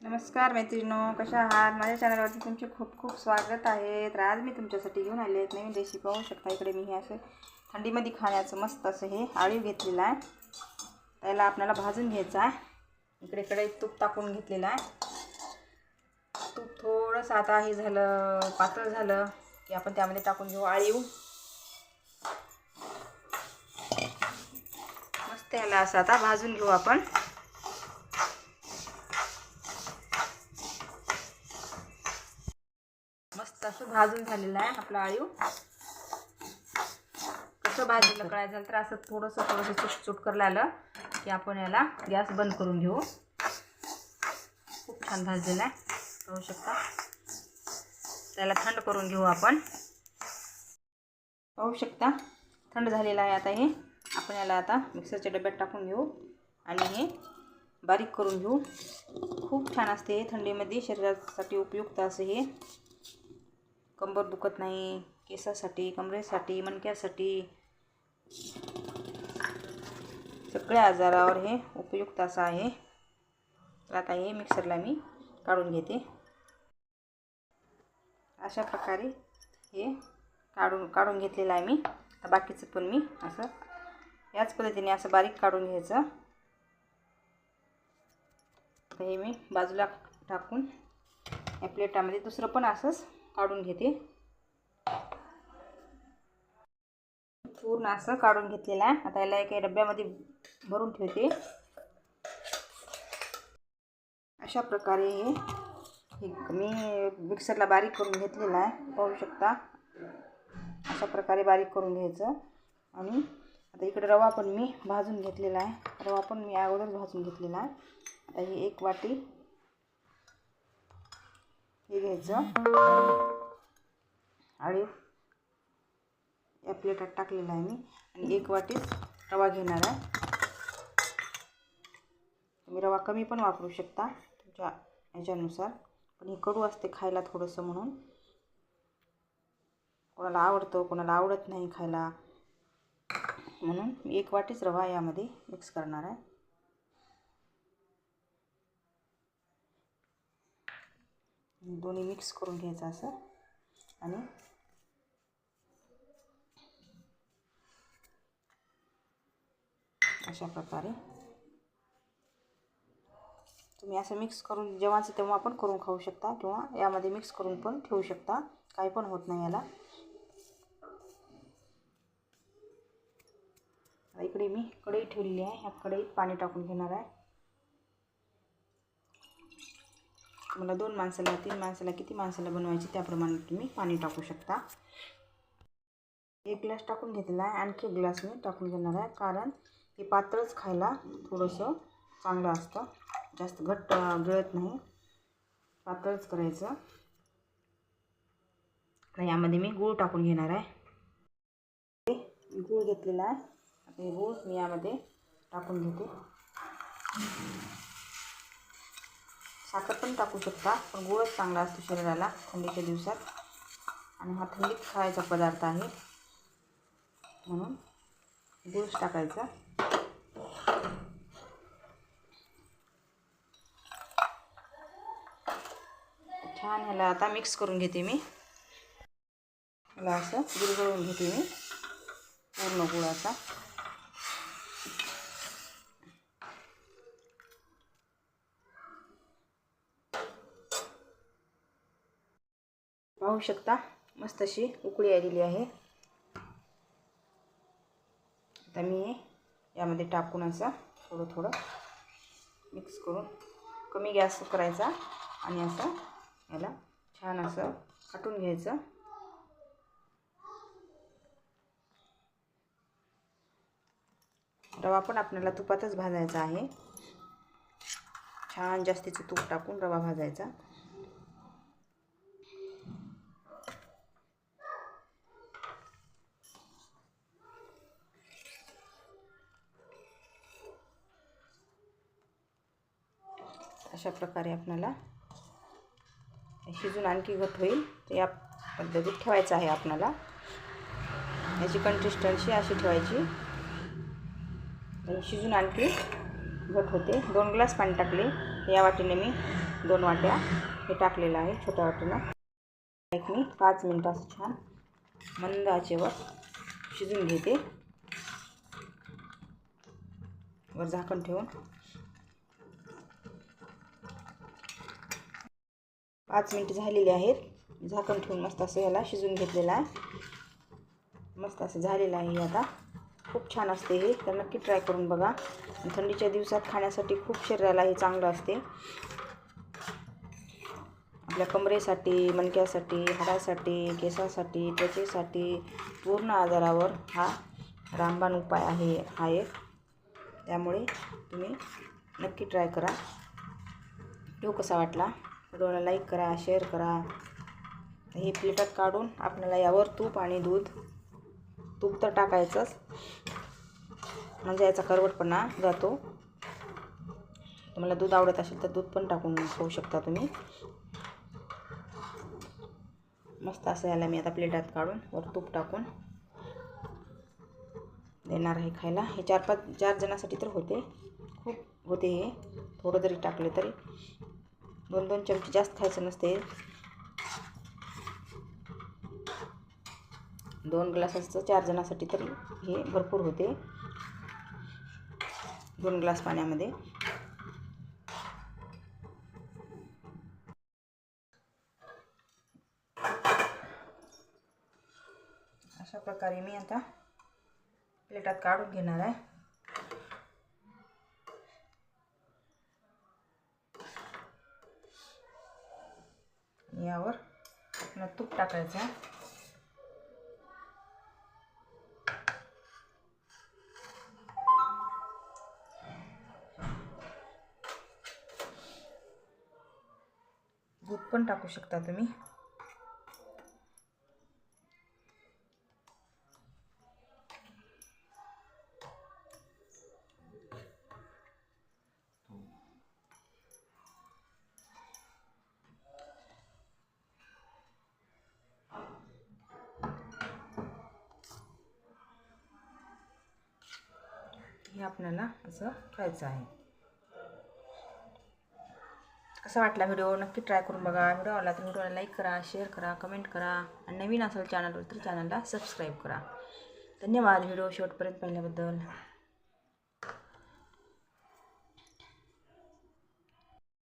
नमस्कार मैत्रिणींनो, कशा आहात? माझ्या चॅनलवरती तुमचे खूप खूप स्वागत आहे. तर आज मी तुमच्यासाठी घेऊन आले एक नवीन रेसिपी. पाहू शकता इकडे मी हे असं थंडीमध्ये खाण्याचं मस्त असं हे आळीव घेतलेलं आहे. त्याला आपल्याला भाजून घ्यायचं आहे. इकडे कढईत तूप टाकून घेतलेलं आहे. तूप थोडंसं आता हे झालं पातळ झालं की आपण त्यामध्ये टाकून घेऊ आळीव. मस्त याला असं आता भाजून घेऊ आपण. मस्त असं भाजून झालेलं आहे आपलं आळीव. कसं भाजलं कळायचं झालं तर असं थोडंसं चुटचुट करायला आलं की आपण याला गॅस बंद करून घेऊ. खूप छान भाजलेलं आहे, पाहू शकता. त्याला थंड करून घेऊ आपण. पाहू शकता थंड झालेलं आहे. आता हे आपण याला आता मिक्सरच्या डब्यात टाकून घेऊ आणि हे बारीक करून घेऊ. खूप छान असते हे थंडीमध्ये, शरीरासाठी उपयुक्त असे हे. कंबर दुखत नाही, केसासाठी, कमरेसाठी, मणक्यासाठी, सगळ्या आजारावर हे उपयुक्त असं आहे. तर आता हे मिक्सरला मी काढून घेते. अशा प्रकारे हे काढून घेतलेलं आहे मी. आता बाकीचं पण मी असं याच पद्धतीने असं बारीक काढून घ्यायचं. आता हे मी बाजूला टाकून या प्लेटामध्ये दुसरं पण असंच काढून घेते. पूर्ण असं काढून घेतलेलं आहे. आता याला एका डब्यामध्ये भरून ठेवते. अशा प्रकारे हे मी मिक्सरला बारीक करून घेतलेलं आहे, पाहू शकता. अशा प्रकारे बारीक करून घ्यायचं. आणि आता इकडे रवा पण मी भाजून घेतलेला आहे. रवा पण मी अगोदर भाजून घेतलेला आहे. आता ही एक वाटी हे घ्यायचं आळीव या प्लेटात टाकलेला आहे मी. आणि एक वाटी रवा घेणार आहे. तुम्ही रवा कमी पण वापरू शकता तुमच्या ह्याच्यानुसार, पण हे कडू असते खायला थोडंसं, म्हणून कोणाला आवडतं कोणाला आवडत नाही खायला, म्हणून मी एक वाटीच रवा यामध्ये मिक्स करणार आहे. दोन्ही मिक्स करून घ्यायचं असं. आणि अशा प्रकारे तुम्ही असं मिक्स करून जेव्हाचं तेव्हा आपण करून खाऊ शकता, किंवा यामध्ये मिक्स करून पण ठेवू शकता, काही पण होत नाही याला. इकडे मी कढई ठेवलेली आहे. ह्या कढईत पाणी टाकून घेणार आहे. मला 2 माणसाला 3 माणसाला किती माणसाला बनवायची त्याप्रमाणे तुम्ही पाणी टाकू शकता. 1 ग्लास टाकून घेतलेला आहे. आणखी 1 ग्लास मी टाकून घेणार आहे, कारण हे पातळच खायला थोडंसं चांगलं असतं. जास्त घट्ट गिळत नाही, पातळच करायचं. तर यामध्ये मी गूळ टाकून घेणार आहे. गूळ घेतलेला आहे. आता हे गूळ मी यामध्ये टाकून घेते. साखर पण टाकू शकता, पण गूळच चांगला असतो शरीराला थंडीच्या दिवसात. आणि हा थंडीत खायचा पदार्थ आहे, म्हणून गूळच टाकायचा. छान ह्याला आता मिक्स करून घेते मी. ह्याला असं विरघळवून घेते मी पूर्ण गुळाचा. पाहू शकता मस्त अशी उकळी आलेली आहे. आता मी यामध्ये टाकून असं थोडं मिक्स करून कमी गॅस करायचा आणि असं याला छान असं काटून घ्यायचं. रवा पण आपल्याला तुपातच भाजायचा आहे. छान जास्तीचं तूप टाकून रवा भाजायचा. अशा प्रकारे आपल्याला शिजून आणखी घट होईल तर या पद्धतीत ठेवायचं आहे आपल्याला. याची कन्सिस्टन्सी अशी ठेवायची. शिजून आणखी घट होते. 2 ग्लास पाणी टाकले. या वाटीने मी 2 वाट्या हे टाकलेलं आहे, छोट्या वाटीनं. एक मी 5 मिनटं असं छान मंद आचेवर शिजून घेते. वर झाकण ठेवून 5 मिनटं झालेली आहेत. झाकण ठेवून मस्त असं याला शिजून घेतलेलं आहे. मस्त असं झालेलं आहे. आता खूप छान असते हे, तर नक्की ट्राय करून बघा. थंडीच्या दिवसात खाण्यासाठी खूप शरीराला हे चांगलं असते. आपल्या कमरेसाठी, मणक्यासाठी, हाडासाठी, केसासाठी, त्वचेसाठी, पूर्ण आजारावर हा रामबाण उपाय आहे हा एक. त्यामुळे तुम्ही नक्की ट्राय करा. व्हिडिओ कसा वाटला, व्हिडिओला लाईक करा, शेअर करा. हे प्लेटात काढून आपल्याला यावर तूप आणि दूध, तूप तर टाकायचंच म्हणजे याचा करवटपणा जातो. तुम्हाला दूध आवडत असेल तर दूध पण टाकून खाऊ शकता तुम्ही. मस्त असं याला मी आता प्लेटात काढून वर तूप टाकून देणार आहे खायला. हे 4 जणांसाठी तर होते, खूप होते हे. थोडं जरी टाकले तरी 2-2 चमचे, जास्त खायचं नसते. 2 ग्लासाचं 4 जणांसाठी तरी हे भरपूर होते. 2 ग्लास पाण्यामध्ये अशा प्रकारे मी आता प्लेटात काढून घेणार आहे. यावर तूप टाकायचं. दूध पण टाकू शकता तुम्ही. हे आपल्याला असं खायचं आहे. कसा वाटला व्हिडिओ नक्की ट्राय करून बघा. व्हिडिओ आवडला तर व्हिडिओला लाईक करा, शेअर करा, कमेंट करा आणि नवीन असेल चॅनलवर तर चॅनलला सबस्क्राईब करा. धन्यवाद व्हिडिओ शेवटपर्यंत पाहिल्याबद्दल.